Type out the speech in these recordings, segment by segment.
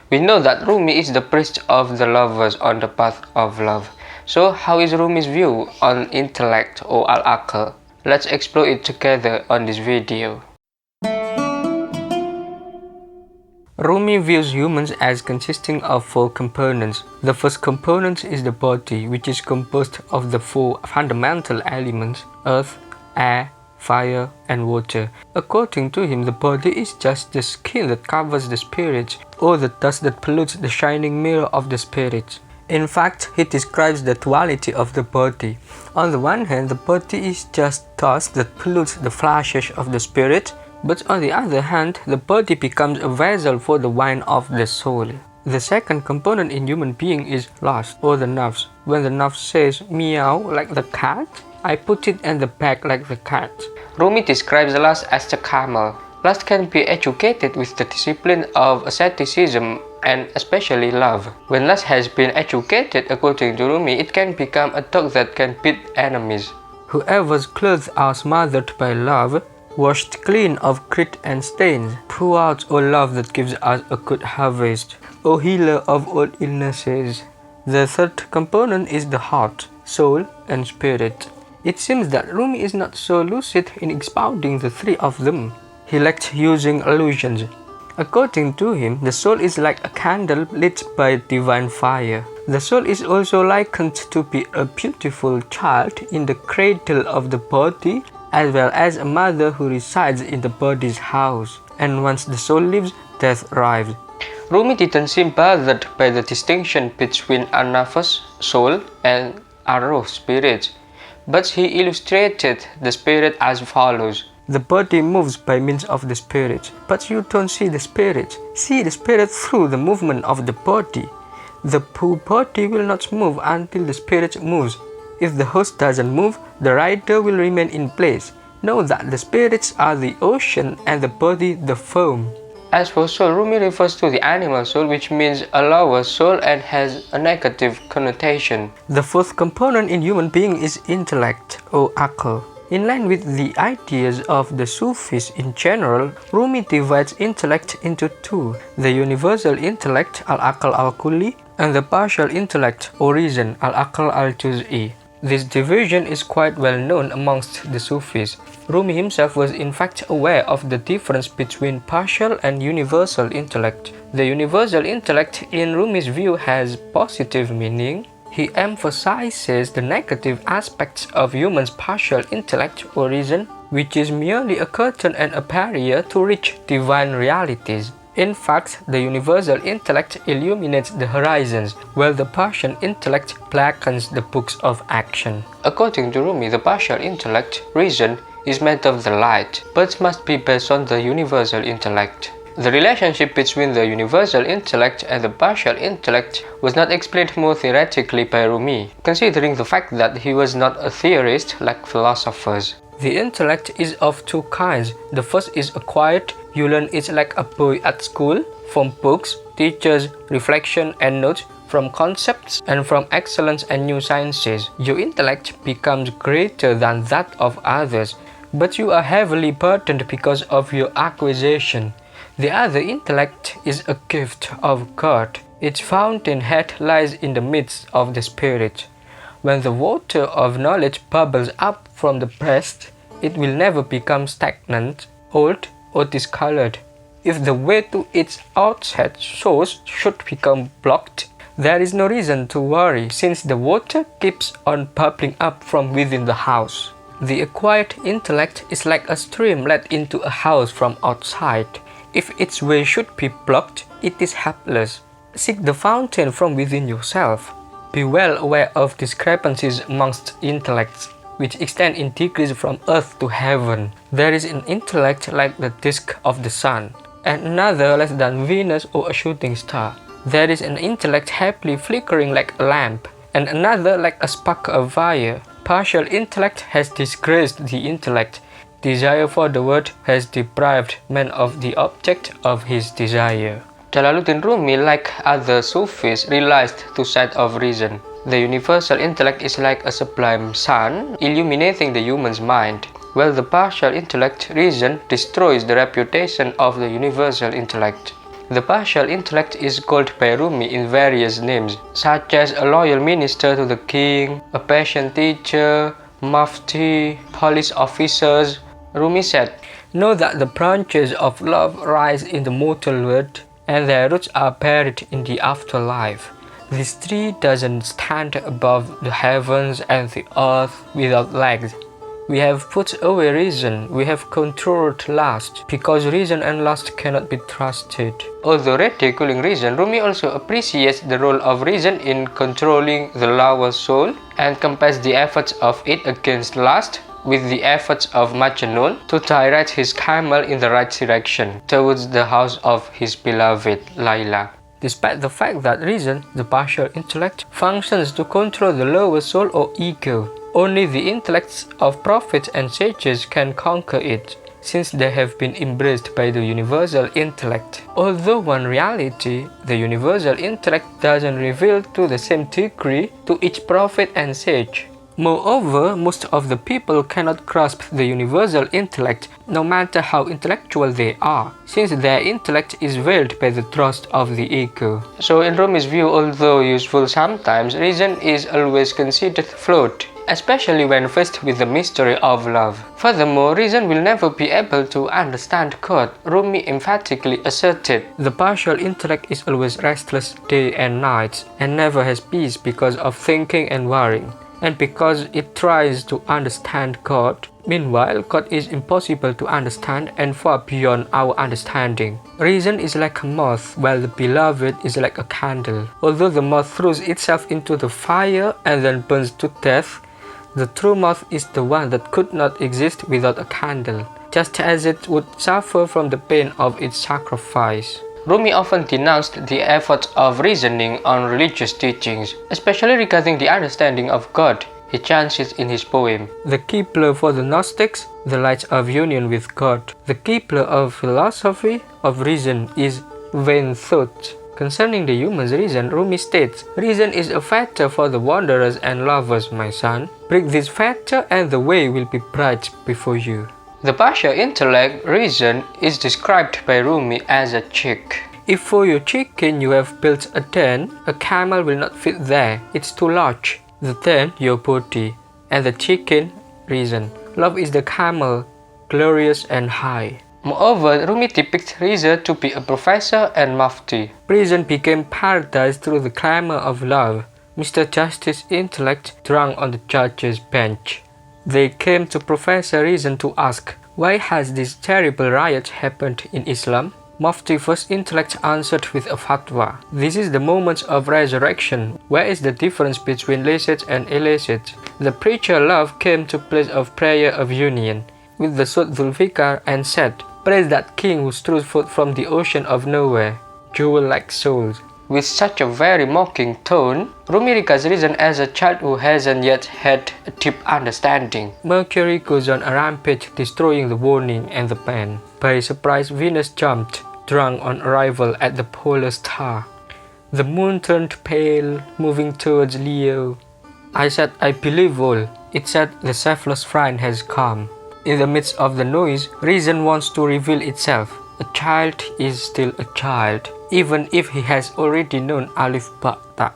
We know that Rumi is the priest of the lovers on the path of love. So how is Rumi's view on intellect or al-aql? Let's explore it together on this video. Rumi views humans as consisting of four components. The first component is the body, which is composed of the four fundamental elements: earth, air, fire, and water. According to him, the body is just the skin that covers the spirit, or the dust that pollutes the shining mirror of the spirit. In fact, he describes the duality of the body. On the one hand, the body is just dust that pollutes the flashes of the spirit, but on the other hand, the body becomes a vessel for the wine of the soul. The second component in human being is lust, or the nafs. When the nafs says meow like the cat, I put it in the bag like the cat. Rumi describes lust as the camel. Lust can be educated with the discipline of asceticism and especially love. When lust has been educated according to Rumi, it can become a dog that can beat enemies. Whoever's clothes are smothered by love, washed clean of grit and stains, pour out, O love that gives us a good harvest, O healer of all illnesses. The third component is the heart, soul, and spirit. It seems that Rumi is not so lucid in expounding the three of them. He lacked using allusions. According to him, the soul is like a candle lit by divine fire. The soul is also likened to be a beautiful child in the cradle of the body, as well as a mother who resides in the body's house. And once the soul leaves, death arrives. Rumi didn't seem bothered by the distinction between an-nafs, soul, and ar-ruh, spirit, but he illustrated the spirit as follows. The body moves by means of the spirit, but you don't see the spirit. See the spirit through the movement of the body. The poor body will not move until the spirit moves. If the horse doesn't move, the rider will remain in place. Know that the spirits are the ocean and the body the foam. As for soul, Rumi refers to the animal soul, which means a lower soul and has a negative connotation. The fourth component in human being is intellect, or aql. In line with the ideas of the Sufis in general, Rumi divides intellect into two: the universal intellect, al-aql al-kulli, and the partial intellect, or reason, al-aql al-juz'i. This division is quite well known amongst the Sufis. Rumi himself was in fact aware of the difference between partial and universal intellect. The universal intellect in Rumi's view has positive meaning. He emphasizes the negative aspects of humans' partial intellect or reason, which is merely a curtain and a barrier to reach divine realities. In fact, the universal intellect illuminates the horizons, while the partial intellect blackens the books of action. According to Rumi, the partial intellect, reason, is made of the light, but must be based on the universal intellect. The relationship between the universal intellect and the partial intellect was not explained more theoretically by Rumi, considering the fact that he was not a theorist like philosophers. The intellect is of two kinds. The first is acquired. You learn it like a boy at school, from books, teachers, reflection and notes, from concepts, and from excellence and new sciences. Your intellect becomes greater than that of others, but you are heavily burdened because of your acquisition. The other intellect is a gift of God. Its fountainhead lies in the midst of the spirit. When the water of knowledge bubbles up from the breast, it will never become stagnant, old, or discolored. If the way to its outset source should become blocked, there is no reason to worry, since the water keeps on bubbling up from within the house. The acquired intellect is like a stream let into a house from outside. If its way should be blocked, it is helpless. Seek the fountain from within yourself. Be well aware of discrepancies amongst intellects, which extend in degrees from earth to heaven. There is an intellect like the disk of the sun, and another less than Venus or a shooting star. There is an intellect happily flickering like a lamp, and another like a spark of fire. Partial intellect has disgraced the intellect. Desire for the world has deprived man of the object of his desire. Jalaluddin Rumi, like other Sufis, realized two sides of reason. The universal intellect is like a sublime sun, illuminating the human's mind, while the partial intellect, reason, destroys the reputation of the universal intellect. The partial intellect is called by Rumi in various names, such as a loyal minister to the king, a patient teacher, mufti, police officers. Rumi said, "Know that the branches of love rise in the mortal world, and their roots are buried in the afterlife. This tree doesn't stand above the heavens and the earth without legs. We have put away reason, we have controlled lust, because reason and lust cannot be trusted." Although ridiculing reason, Rumi also appreciates the role of reason in controlling the lower soul and compares the efforts of it against lust with the efforts of Majnun to direct his camel in the right direction towards the house of his beloved Layla. Despite the fact that reason, the partial intellect, functions to control the lower soul or ego, only the intellects of prophets and sages can conquer it, since they have been embraced by the universal intellect. Although in reality, the universal intellect doesn't reveal to the same degree to each prophet and sage. Moreover, most of the people cannot grasp the universal intellect, no matter how intellectual they are, since their intellect is veiled by the trust of the ego. So in Rumi's view, although useful sometimes, reason is always considered flawed, especially when faced with the mystery of love. Furthermore, reason will never be able to understand God, Rumi emphatically asserted. The partial intellect is always restless day and night, and never has peace because of thinking and worrying, and because it tries to understand God. Meanwhile, God is impossible to understand and far beyond our understanding. Reason is like a moth, while the beloved is like a candle. Although the moth throws itself into the fire and then burns to death, the true moth is the one that could not exist without a candle, just as it would suffer from the pain of its sacrifice. Rumi often denounced the efforts of reasoning on religious teachings, especially regarding the understanding of God. He chants it in his poem. The Qibla for the Gnostics, the light of union with God. The Qibla of philosophy, of reason, is vain thought. Concerning the human's reason, Rumi states, "Reason is a fetter for the wanderers and lovers, my son. Break this fetter and the way will be bright before you." The partial intellect, reason, is described by Rumi as a chick. If for your chicken you have built a den, a camel will not fit there, it's too large. The den, your body, and the chicken, reason. Love is the camel, glorious and high. Moreover, Rumi depicts reason to be a professor and mufti. Prison became paradise through the clamor of love. Mr. Justice intellect drunk on the judge's bench. They came to Professor Reason to ask, "Why has this terrible riot happened in Islam?" Mufti First Intellect answered with a fatwa. "This is the moment of resurrection. Where is the difference between licit and illicit?" The preacher Love came to place of prayer of union with the Sud Zulfikar and said, "Praise that king who strews forth from the ocean of nowhere, jewel-like souls." With such a very mocking tone, Rumi regards reason as a child who hasn't yet had a deep understanding. Mercury goes on a rampage, destroying the warning and the pen. By surprise, Venus jumped, drunk on arrival at the polar star. The moon turned pale, moving towards Leo. I said, "I believe all." It said, "The selfless friend has come." In the midst of the noise, reason wants to reveal itself. A child is still a child, even if he has already known Alif Ba Ta.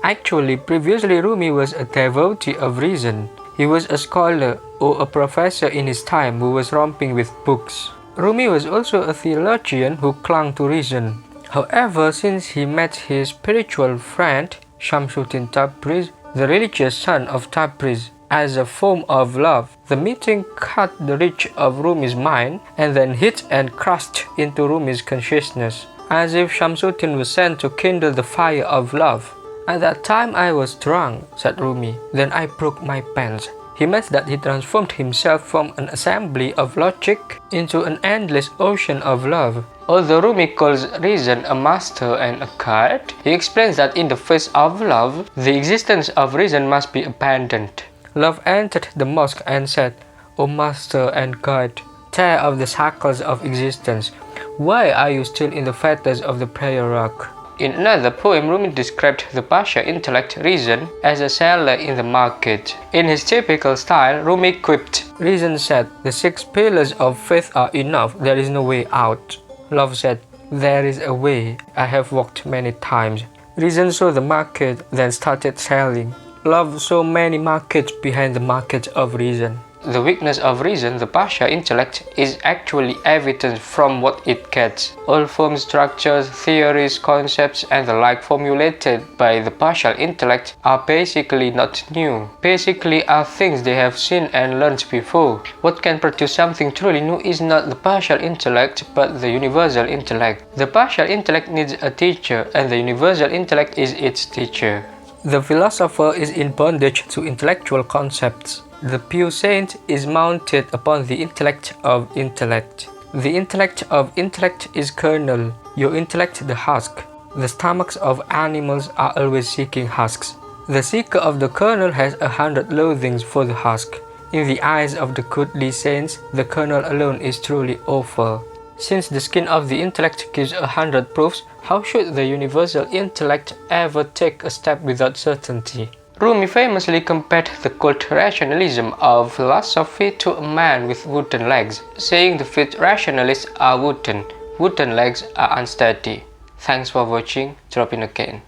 Actually, previously Rumi was a devotee of reason. He was a scholar or a professor in his time who was romping with books. Rumi was also a theologian who clung to reason. However, since he met his spiritual friend Shamsuddin Tabriz, the religious son of Tabriz, as a form of love, the meeting cut the reach of Rumi's mind and then hit and crushed into Rumi's consciousness, as if Shamsuddin was sent to kindle the fire of love. "At that time I was drunk," said Rumi. "Then I broke my pants." He meant that he transformed himself from an assembly of logic into an endless ocean of love. Although Rumi calls reason a master and a guide, he explains that in the face of love, the existence of reason must be abandoned. Love entered the mosque and said, "O master and guide, tear off the shackles of existence. Why are you still in the fetters of the prayer rug?" In another poem, Rumi described the partial intellect, reason, as a seller in the market. In his typical style, Rumi quipped, "Reason said, the 6 pillars of faith are enough, there is no way out." Love said, There is a way I have walked many times. Reason saw the market, then started selling. Love saw many markets behind the market of reason. The weakness of reason, the partial intellect, is actually evident from what it gets. All forms, structures, theories, concepts, and the like formulated by the partial intellect are basically not new. Basically are things they have seen and learned before. What can produce something truly new is not the partial intellect, but the universal intellect. The partial intellect needs a teacher, and the universal intellect is its teacher. The philosopher is in bondage to intellectual concepts. The pure saint is mounted upon the intellect of intellect. The intellect of intellect is kernel, your intellect the husk. The stomachs of animals are always seeking husks. The seeker of the kernel has 100 loathings for the husk. In the eyes of the goodly saints, the kernel alone is truly awful. Since the skin of the intellect gives 100 proofs, how should the universal intellect ever take a step without certainty? Rumi famously compared the cold rationalism of philosophy to a man with wooden legs, saying the feet rationalists are wooden legs are unsteady. Thanks for watching, drop in again.